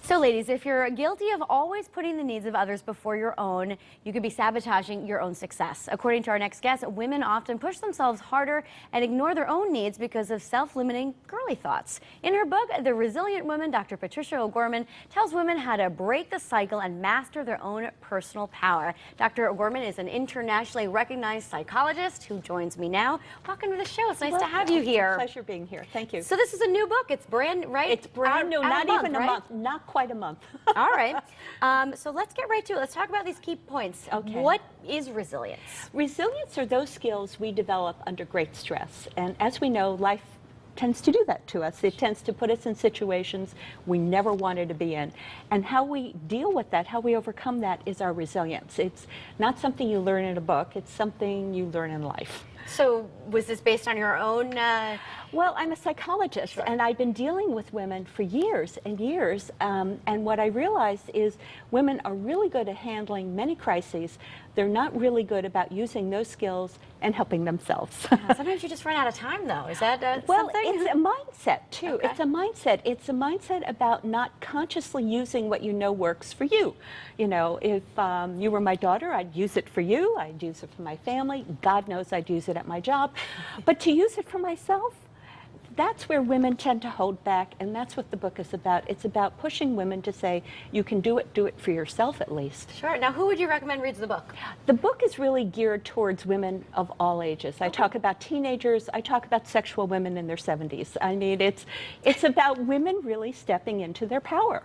So ladies, if you're guilty of always putting the needs of others before your own, you could be sabotaging your own success. According to our next guest, women often push themselves harder and ignore their own needs because of self-limiting girly thoughts. In her book, The Resilient Woman, Dr. Patricia O'Gorman tells women how to break the cycle and master their own personal power. Dr. O'Gorman is an internationally recognized psychologist who joins me now. Welcome to the show. It's nice to have you here. It's a pleasure being here. Thank you. So this is a new book. It's brand, right? It's brand new, not even a month, not quite a month. All right. So let's get right to it. Let's talk about these key points. Okay. What is resilience? Resilience are those skills we develop under great stress. And as we know, life tends to do that to us. It tends to put us in situations we never wanted to be in. And how we deal with that, how we overcome that, is our resilience. It's not something you learn in a book. It's something you learn in life. So was this based on your own? Well, I'm a psychologist, Sure. and I've been dealing with women for years and years. And what I realized is women are really good at handling many crises. They're not really good about using those skills and helping themselves. Sometimes you just run out of time, though. Is that well, something? it's a mindset, too. Okay. It's a mindset. It's a mindset about not consciously using what you know works for you. You know, if you were my daughter, I'd use it for you. I'd use it for my family. God knows I'd use it at my job. But to use it for myself, that's where women tend to hold back, and that's what the book is about. It's about pushing women to say, you can do it for yourself at least. Sure. Now, who would you recommend reads the book? The book is really geared towards women of all ages. I talk about teenagers, I talk about sexual women in their 70s. I mean, it's about women really stepping into their power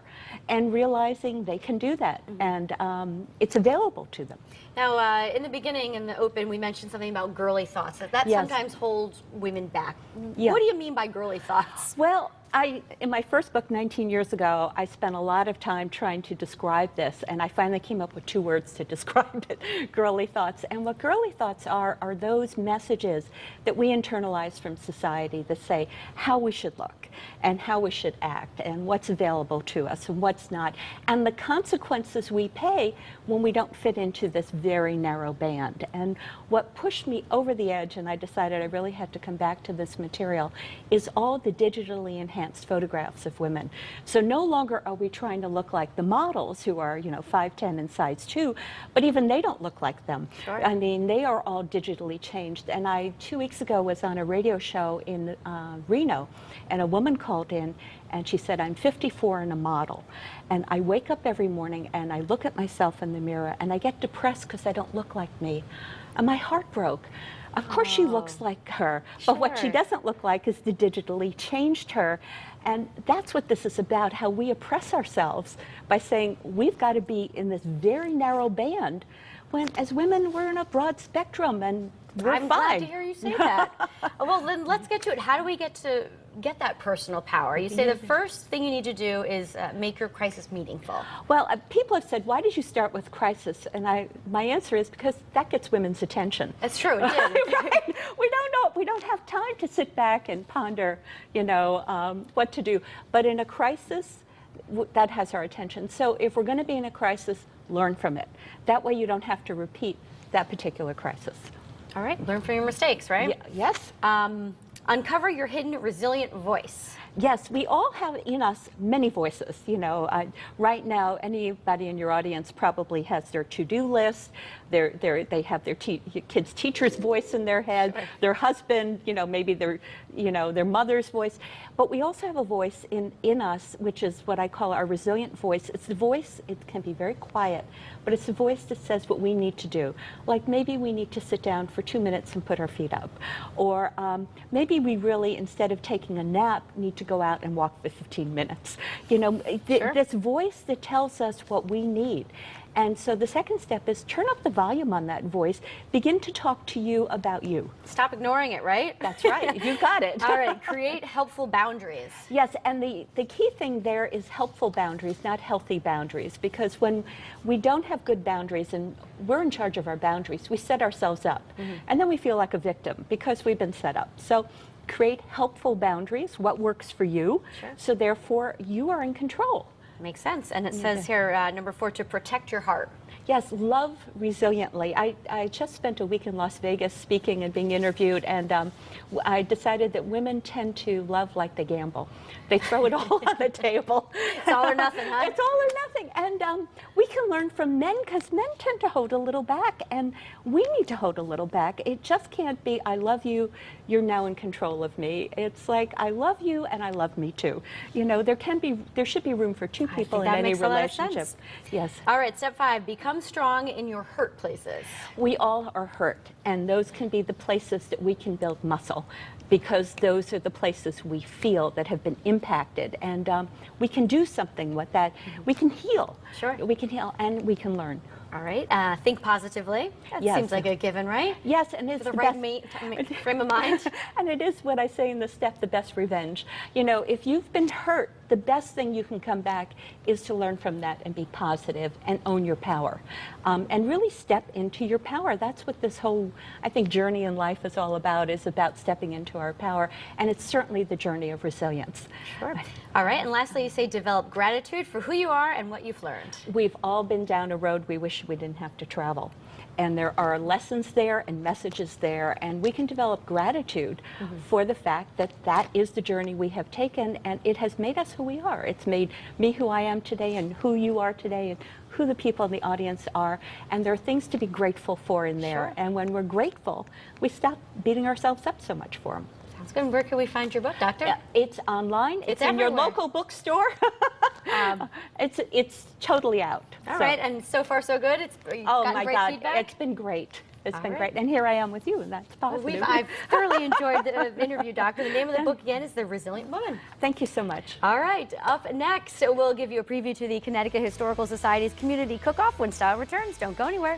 and realizing they can do that, and it's available to them. Now, in the beginning, in the open, we mentioned something about girly thoughts. That Yes. sometimes holds women back. Yeah. What do you mean by girly thoughts? Well, in my first book 19 years ago, I spent a lot of time trying to describe this, and I finally came up with 2 words to describe it, girly thoughts. And what girly thoughts are those messages that we internalize from society that say how we should look and how we should act and what's available to us and what's not, and the consequences we pay when we don't fit into this very narrow band. And what pushed me over the edge, and I decided I really had to come back to this material, is all the digitally enhanced photographs of women. So no longer are we trying to look like the models who are, 5'10" and size 2, but even they don't look like them. Sure. I mean, they are all digitally changed. And I, 2 weeks ago, was on a radio show in Reno, and a woman called in, and she said, I'm 54 and a model. And I wake up every morning, and I look at myself in the mirror, and I get depressed because I don't look like me. And my heart broke. Of course she looks like her, but what she Sure. doesn't look like is the digitally changed her. And that's what this is about, how we oppress ourselves by saying we've got to be in this very narrow band, when as women we're in a broad spectrum and we're I'm fine. glad to hear you say that. Well, then let's get to it. How do we get that personal power? You say the first thing you need to do is make your crisis meaningful. Well, people have said, why did you start with crisis? And my answer is because that gets women's attention. That's true. It did. Right? We don't know. We don't have time to sit back and ponder, what to do. But in a crisis, that has our attention. So if we're going to be in a crisis, learn from it. That way you don't have to repeat that particular crisis. All right. Learn from your mistakes, right? Yes. Uncover your hidden resilient voice. Yes, we all have in us many voices. Right now, anybody in your audience probably has their to-do list. They have their kids' teacher's voice in their head, Sure. their husband, maybe their mother's voice. But we also have a voice in us, which is what I call our resilient voice. It's the voice, it can be very quiet, but it's the voice that says what we need to do. Like maybe we need to sit down for 2 minutes and put our feet up. Or maybe we really, instead of taking a nap, need to go out and walk for 15 minutes. Sure. This voice that tells us what we need. And so the second step is turn up the volume on that voice. Begin to talk to you about you. Stop ignoring it, right? That's right. You got it. All right. Create helpful boundaries. Yes, and the key thing there is helpful boundaries, not healthy boundaries, because when we don't have good boundaries and we're in charge of our boundaries, we set ourselves up, and then we feel like a victim because we've been set up. So create helpful boundaries, what works for you, Sure. so therefore you are in control. Makes sense. And it says here, number 4, to protect your heart. Yes, love resiliently. I just spent a week in Las Vegas speaking and being interviewed, and I decided that women tend to love like they gamble. They throw it all on the table. It's all or nothing, huh? It's all or nothing. And we can learn from men, because men tend to hold a little back, and we need to hold a little back. It just can't be, I love you, you're now in control of me. It's like, I love you and I love me too. You know, there should be room for two people in any relationship. Yes. All right, step 5, become strong in your hurt places. We all are hurt, and those can be the places that we can build muscle, because those are the places we feel that have been impacted, and we can do something with that. We can heal. Sure. We can heal, and we can learn. All right, think positively. That seems like a given, right? Yes, and it's the right frame of mind. And it is what I say in the step, the best revenge. You know, if you've been hurt, the best thing you can come back is to learn from that and be positive and own your power. And really step into your power. That's what this whole, I think, journey in life is all about, is about stepping into our power. And it's certainly the journey of resilience. Sure. All right, and lastly, you say develop gratitude for who you are and what you've learned. We've all been down a road we wish we didn't have to travel. And there are lessons there and messages there, and we can develop gratitude for the fact that that is the journey we have taken, and it has made us who we are. It's made me who I am today, and who you are today, and who the people in the audience are, and there are things to be grateful for in there. Sure. And when we're grateful, we stop beating ourselves up so much for them. Sounds good. Where can we find your book, Doctor? Yeah, it's online. It's in your everywhere. local bookstore. It's totally out. All right, and so far so good. You've Oh gotten my great God, feedback? it's been great. It's been right. great, and here I am with you, and that's positive. I've thoroughly enjoyed the interview, Doctor. The name of the book again is The Resilient Woman. Thank you so much. All right, up next, we'll give you a preview to the Connecticut Historical Society's Community Cook-Off when style returns. Don't go anywhere.